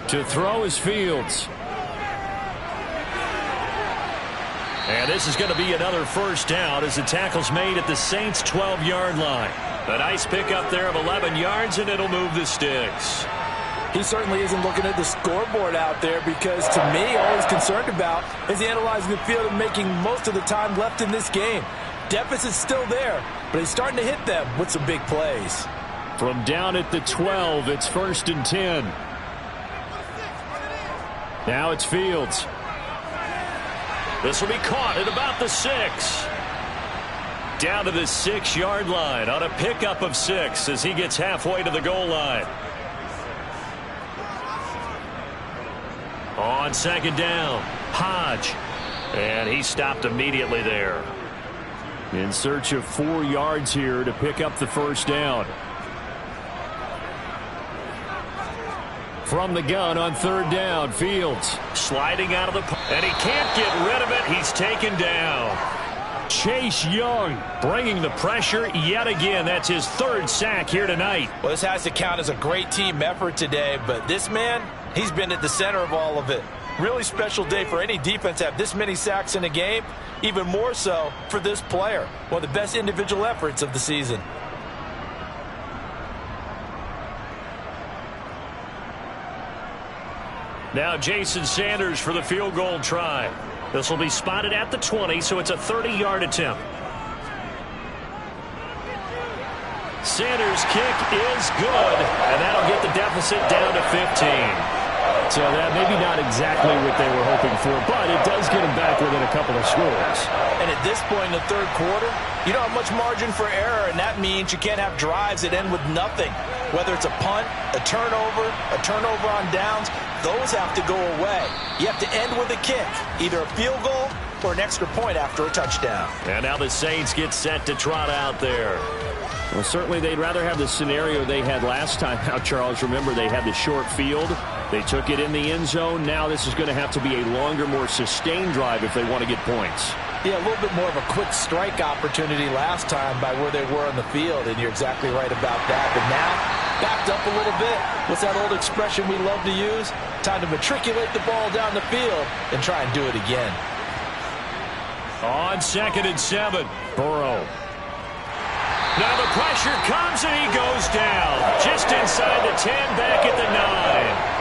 Speaker 2: To throw is Fields. And this is going to be another first down as the tackle's made at the Saints' 12-yard line. A nice pickup there of 11 yards, and it'll move the sticks.
Speaker 3: He certainly isn't looking at the scoreboard out there because, to me, all he's concerned about is analyzing the field and making most of the time left in this game. Deficit's still there, but he's starting to hit them with some big plays.
Speaker 2: From down at the 12, it's 1st and 10. Now it's Fields.
Speaker 4: This will be caught at about the 6. Down to the 6-yard line on a pickup of 6 as he gets halfway to the goal line. On second down, Hodge. And he stopped immediately there.
Speaker 2: In search of 4 yards here to pick up the first down. From the gun on third down, Fields.
Speaker 4: Sliding out of the and he can't get rid of it. He's taken down.
Speaker 2: Chase Young bringing the pressure yet again. That's his 3rd sack here tonight.
Speaker 3: Well, this has to count as a great team effort today, but this man, he's been at the center of all of it. Really special day for any defense to have this many sacks in a game, even more so for this player. One of the best individual efforts of the season.
Speaker 4: Now Jason Sanders for the field goal try. This will be spotted at the 20, so it's a 30-yard attempt. Sanders' kick is good, and that'll get the deficit down to 15.
Speaker 2: So that maybe not exactly what they were hoping for, but it does get them back within a couple of scores.
Speaker 3: And at this point in the third quarter, you don't have much margin for error, and that means you can't have drives that end with nothing. Whether it's a punt, a turnover on downs, those have to go away. You have to end with a kick, either a field goal or an extra point after a touchdown.
Speaker 4: And now the Saints get set to trot out there.
Speaker 2: Well, certainly they'd rather have the scenario they had last time out, Charles. Remember, they had the short field. They took it in the end zone. Now this is going to have to be a longer, more sustained drive if they want to get points.
Speaker 3: Yeah, a little bit more of a quick strike opportunity last time by where they were on the field, and you're exactly right about that. But now, backed up a little bit. What's that old expression we love to use? Time to matriculate the ball down the field and try and do it again.
Speaker 4: On 2nd and 7, Burrow. Now the pressure comes and he goes down. Just inside the 10, back at the 9.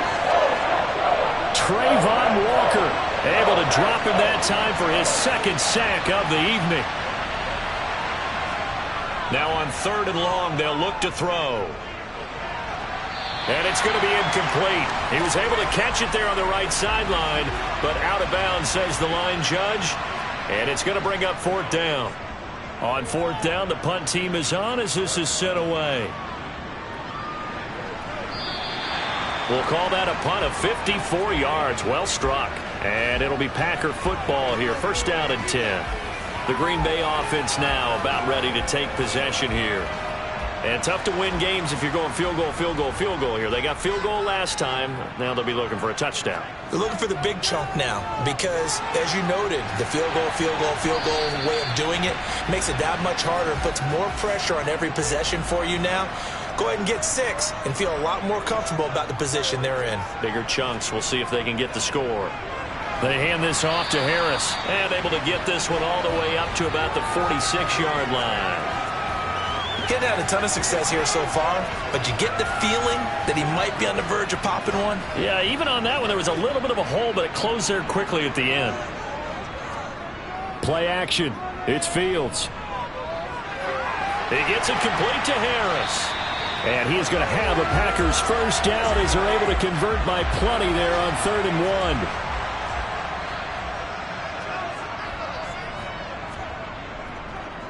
Speaker 2: Trayvon Walker
Speaker 4: able to drop him that time for his 2nd sack of the evening. Now on 3rd and long, they'll look to throw. And it's going to be incomplete. He was able to catch it there on the right sideline, but out of bounds, says the line judge. And it's going to bring up 4th down. On 4th down, the punt team is on as this is sent away. We'll call that a punt of 54 yards. Well struck. And it'll be Packer football here. 1st down and 10. The Green Bay offense now about ready to take possession here. And tough to win games if you're going field goal, field goal, field goal here. They got field goal last time. Now they'll be looking for a touchdown.
Speaker 3: They're looking for the big chunk now because, as you noted, the field goal way of doing it makes it that much harder and puts more pressure on every possession for you now. Go ahead and get 6 and feel a lot more comfortable about the position they're in.
Speaker 4: Bigger chunks. We'll see if they can get the score. They hand this off to Harris and able to get this one all the way up to about the 46-yard line.
Speaker 3: Getting had a ton of success here so far, but you get the feeling that he might be on the verge of popping one.
Speaker 4: Yeah, even on that one, there was a little bit of a hole, but it closed there quickly at the end.
Speaker 2: Play action. It's Fields.
Speaker 4: He gets it complete to Harris.
Speaker 2: And he is going to have a Packers first down as they're able to convert by plenty there on 3rd and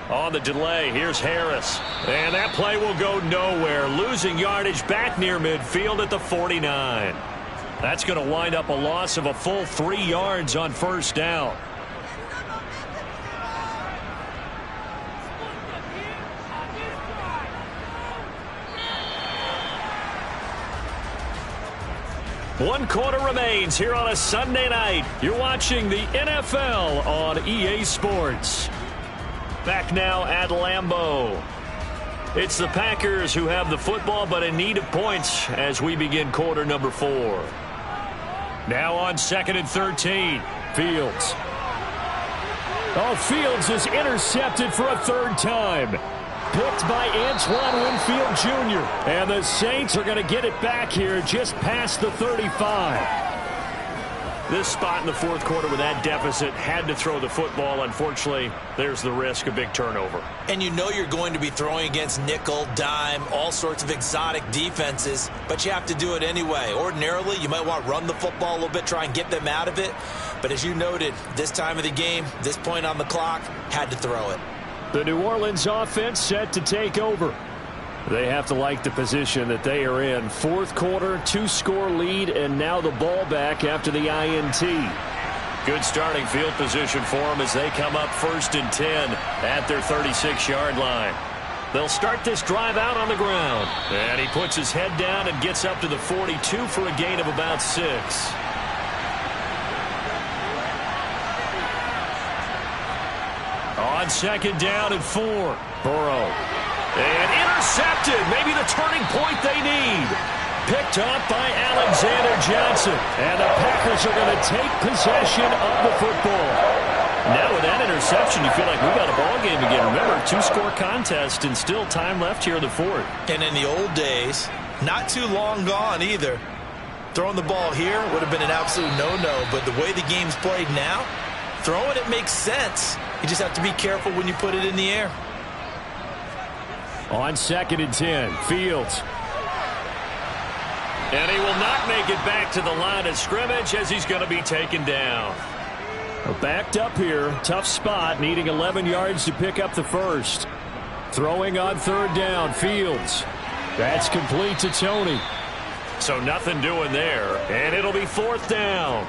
Speaker 2: 1.
Speaker 4: On the delay, here's Harris. And that play will go nowhere. Losing yardage back near midfield at the 49. That's going to wind up a loss of a full 3 yards on first down. One quarter remains here on a Sunday night. You're watching the NFL on EA Sports. Back now at Lambeau. It's the Packers who have the football, but in need of points as we begin quarter number 4. Now on 2nd and 13.
Speaker 2: Fields. Oh, Fields is intercepted for a 3rd time. Picked by Antoine Winfield Jr. And the Saints are going to get it back here just past the 35.
Speaker 4: This spot in the 4th quarter with that deficit, had to throw the football. Unfortunately, there's the risk of big turnover.
Speaker 3: And you know you're going to be throwing against nickel, dime, all sorts of exotic defenses, but you have to do it anyway. Ordinarily, you might want to run the football a little bit, try and get them out of it. But as you noted, this time of the game, this point on the clock, had to throw it.
Speaker 2: The New Orleans offense set to take over. They have to like the position that they are in. 4th quarter, 2-score lead, and now the ball back after the INT.
Speaker 4: Good starting field position for them as they come up 1st and 10 at their 36-yard line. They'll start this drive out on the ground. And he puts his head down and gets up to the 42 for a gain of about 6. On 2nd down and 4. Burrow. And intercepted. Maybe the turning point they need. Picked up by Alexander Johnson. And the Packers are going to take possession of the football. Now with that interception, you feel like we got a ball game again. Remember, 2-score contest and still time left here in the 4th.
Speaker 3: And in the old days, not too long gone either. Throwing the ball here would have been an absolute no-no. But the way the game's played now, throwing it makes sense. You just have to be careful when you put it in the air.
Speaker 2: On 2nd and 10, Fields.
Speaker 4: And he will not make it back to the line of scrimmage as he's going to be taken down.
Speaker 2: Backed up here. Tough spot, needing 11 yards to pick up the first. Throwing on 3rd down, Fields. That's complete to Tony.
Speaker 4: So nothing doing there. And it'll be 4th down.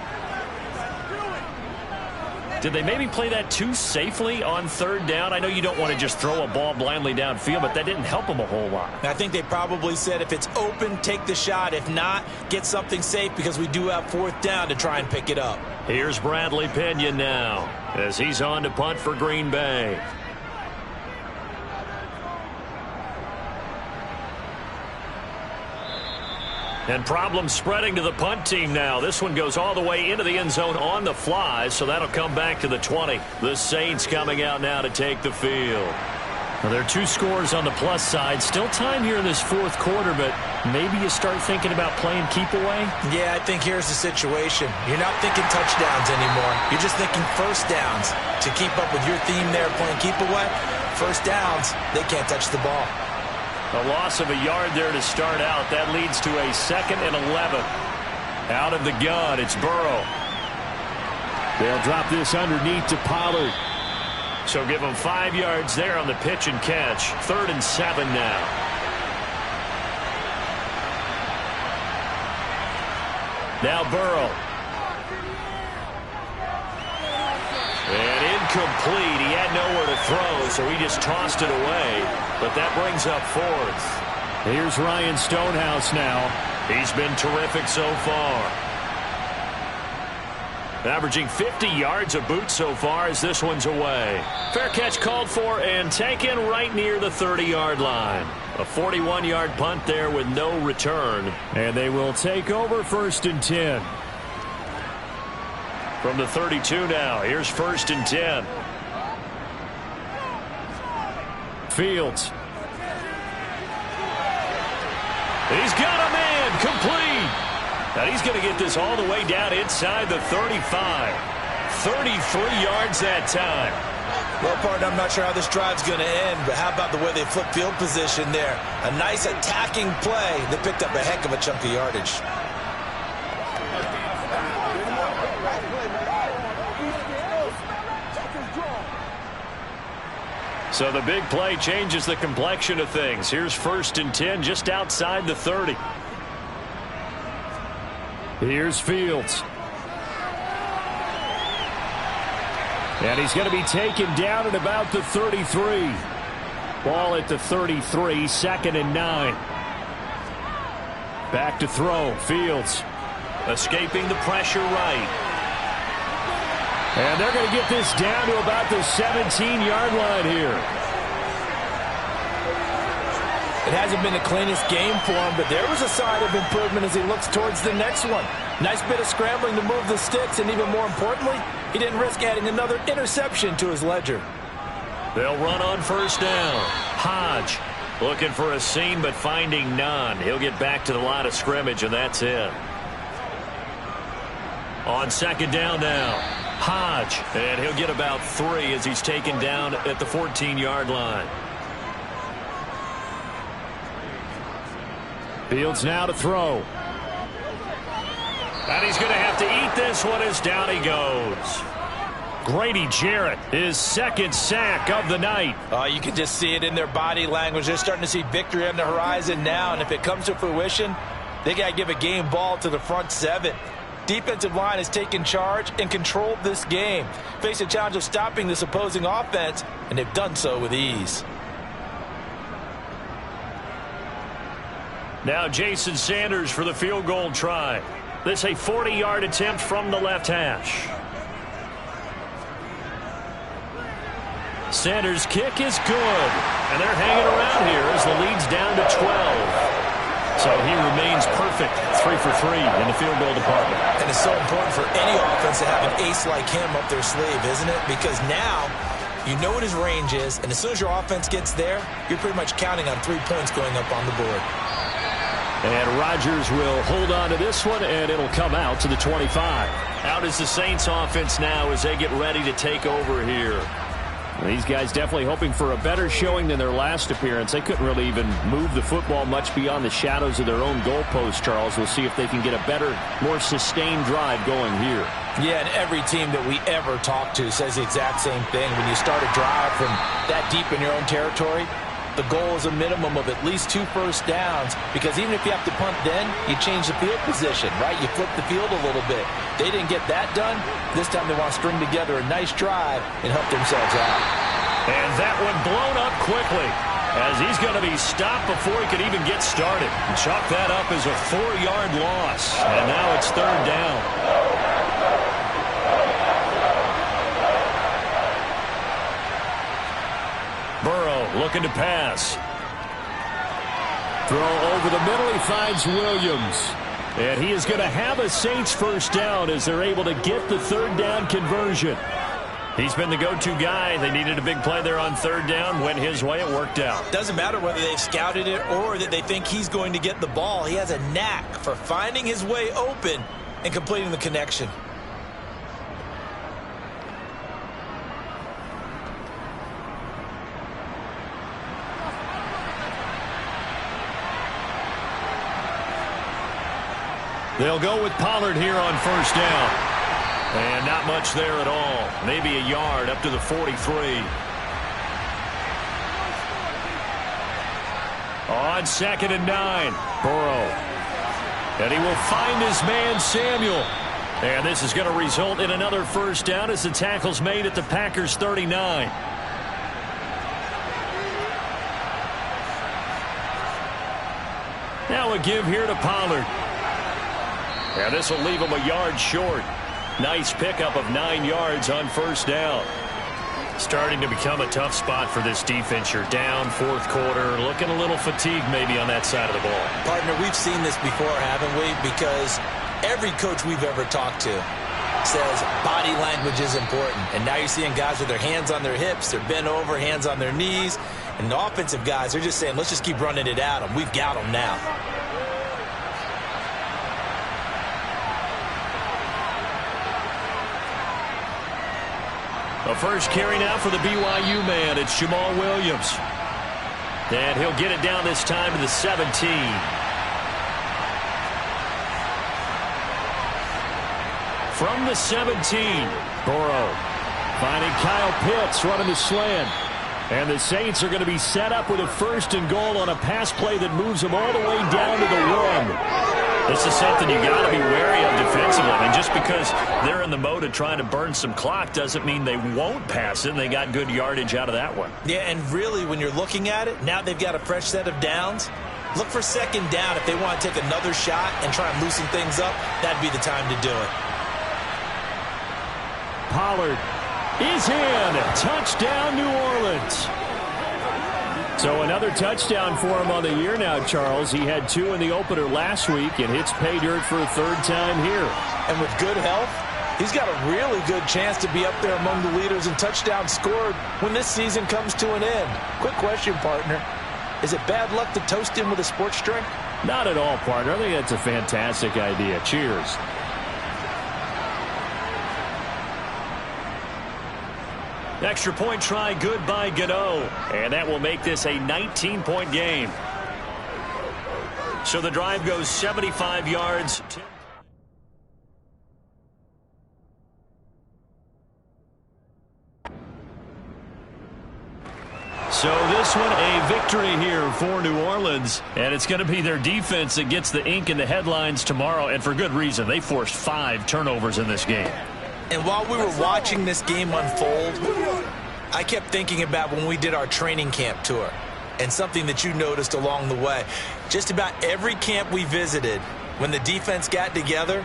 Speaker 4: Did they maybe play that too safely on 3rd down? I know you don't want to just throw a ball blindly downfield, but that didn't help them a whole lot.
Speaker 3: I think they probably said if it's open, take the shot. If not, get something safe because we do have 4th down to try and pick it up.
Speaker 4: Here's Bradley Pinion now as he's on to punt for Green Bay. And problems spreading to the punt team now. This one goes all the way into the end zone on the fly, so that'll come back to the 20. The Saints coming out now to take the field. Well, there are 2 scores on the plus side. Still time here in this 4th quarter, but maybe you start thinking about playing keep away?
Speaker 3: Yeah, I think here's the situation. You're not thinking touchdowns anymore. You're just thinking first downs. To keep up with your theme there, playing keep away, first downs, they can't touch the ball.
Speaker 4: A loss of a yard there to start out. That leads to a 2nd and 11. Out of the gun, it's Burrow.
Speaker 2: They'll drop this underneath to Pollard.
Speaker 4: So give them 5 yards there on the pitch and catch. 3rd and 7 now. Now Burrow. And incomplete. He had nowhere to throw, so he just tossed it away. But that brings up 4th.
Speaker 2: Here's Ryan Stonehouse now.
Speaker 4: He's been terrific so far. Averaging 50 yards a boot so far as this one's away. Fair catch called for and taken right near the 30-yard line. A 41-yard punt there with no return.
Speaker 2: And they will take over 1st and 10.
Speaker 4: From the 32 now, here's 1st and 10.
Speaker 2: Fields.
Speaker 4: He's got a man, complete. And he's going to get this all the way down inside the 35. 33 yards that time.
Speaker 3: Well, partner, I'm not sure how this drive's going to end, but how about the way they flip field position there? A nice attacking play that picked up a heck of a chunk of yardage.
Speaker 4: So the big play changes the complexion of things. Here's 1st and 10 just outside the 30. Here's Fields. And he's going to be taken down at about the 33. Ball at the 33, 2nd and 9. Back to throw, Fields. Escaping the pressure right. And they're going to get this down to about the 17-yard line here.
Speaker 3: It hasn't been the cleanest game for him, but there was a sign of improvement as he looks towards the next one. Nice bit of scrambling to move the sticks, and even more importantly, he didn't risk adding another interception to his ledger.
Speaker 4: They'll run on 1st down. Hodge looking for a seam, but finding none. He'll get back to the line of scrimmage, and that's it. On 2nd down now, Hodge, and he'll get about 3 as he's taken down at the 14-yard line. Fields now to throw. And he's going to have to eat this one as down he goes. Grady Jarrett, his 2nd sack of the night.
Speaker 3: Oh, you can just see it in their body language. They're starting to see victory on the horizon now, and if it comes to fruition, they got to give a game ball to the front 7. Defensive line has taken charge and controlled this game. Face a challenge of stopping this opposing offense, and they've done so with ease.
Speaker 4: Now Jason Sanders for the field goal try. This a 40-yard attempt from the left hash. Sanders' kick is good. And they're hanging around here as the lead's down to 12. So he remains perfect, 3 for 3 in the field goal department.
Speaker 3: And it's so important for any offense to have an ace like him up their sleeve, isn't it? Because now you know what his range is, and as soon as your offense gets there, you're pretty much counting on 3 points going up on the board.
Speaker 4: And Rodgers will hold on to this one, and it'll come out to the 25. Out is the Saints offense now as they get ready to take over here.
Speaker 2: These guys definitely hoping for a better showing than their last appearance. They couldn't really even move the football much beyond the shadows of their own goalpost, Charles. We'll see if they can get a better, more sustained drive going here.
Speaker 3: Yeah, and every team that we ever talk to says the exact same thing. When you start a drive from that deep in your own territory, the goal is a minimum of at least 2 first downs, because even if you have to punt then, you change the field position, right? You flip the field a little bit. They didn't get that done. This time they want to string together a nice drive and help themselves out.
Speaker 4: And that one blown up quickly as he's going to be stopped before he could even get started. Chalk that up as a 4-yard loss. And now it's 3rd down. Burrow looking to pass.
Speaker 2: Throw over the middle. He finds Williams. And he is going to have a Saints 1st down as they're able to get the 3rd down conversion.
Speaker 4: He's been the go-to guy. They needed a big play there on 3rd down. Went his way. It worked out.
Speaker 3: Doesn't matter whether they've scouted it or that they think he's going to get the ball. He has a knack for finding his way open and completing the connection.
Speaker 4: They'll go with Pollard here on 1st down. And not much there at all. Maybe a yard up to the 43. On 2nd and 9, Burrow. And he will find his man Samuel. And this is going to result in another 1st down as the tackle's made at the Packers 39. Now a give here to Pollard. And this will leave him a yard short. Nice pickup of 9 yards on 1st down. Starting to become a tough spot for this defense. You're down 4th quarter. Looking a little fatigued maybe on that side of the ball.
Speaker 3: Partner, we've seen this before, haven't we? Because every coach we've ever talked to says body language is important. And now you're seeing guys with their hands on their hips. They're bent over, hands on their knees. And the offensive guys, they're just saying, let's just keep running it at them. We've got them now.
Speaker 4: A first carry now for the BYU man. It's Jamal Williams. And he'll get it down this time to the 17. From the 17, Burrow finding Kyle Pitts running the slant. And the Saints are going to be set up with a 1st and goal on a pass play that moves them all the way down to the 1. This is something you got to be wary of defensively. I mean, just because they're in the mode of trying to burn some clock doesn't mean they won't pass it, and they got good yardage out of that one.
Speaker 3: Yeah, and really, when you're looking at it, now they've got a fresh set of downs. Look for 2nd down. If they want to take another shot and try and loosen things up, that'd be the time to do it.
Speaker 2: Pollard is in. Touchdown, New Orleans. So another touchdown for him on the year now, Charles. He had 2 in the opener last week and hits pay dirt for a 3rd time here.
Speaker 3: And with good health, he's got a really good chance to be up there among the leaders in touchdowns scored when this season comes to an end. Quick question, partner. Is it bad luck to toast him with a sports drink?
Speaker 2: Not at all, partner. I think that's a fantastic idea. Cheers.
Speaker 4: Extra point try, good by Gano. And that will make this a 19-point game. So the drive goes 75 yards. So this one a victory here for New Orleans. And it's going to be their defense that gets the ink in the headlines tomorrow. And for good reason. They forced 5 turnovers in this game.
Speaker 3: And while we were watching this game unfold, I kept thinking about when we did our training camp tour and something that you noticed along the way. Just about every camp we visited, when the defense got together,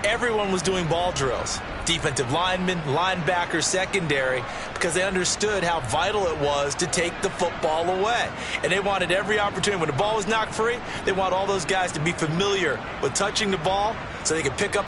Speaker 3: everyone was doing ball drills. Defensive linemen, linebackers, secondary, because they understood how vital it was to take the football away. And they wanted every opportunity. When the ball was knocked free, they want all those guys to be familiar with touching the ball so they could pick up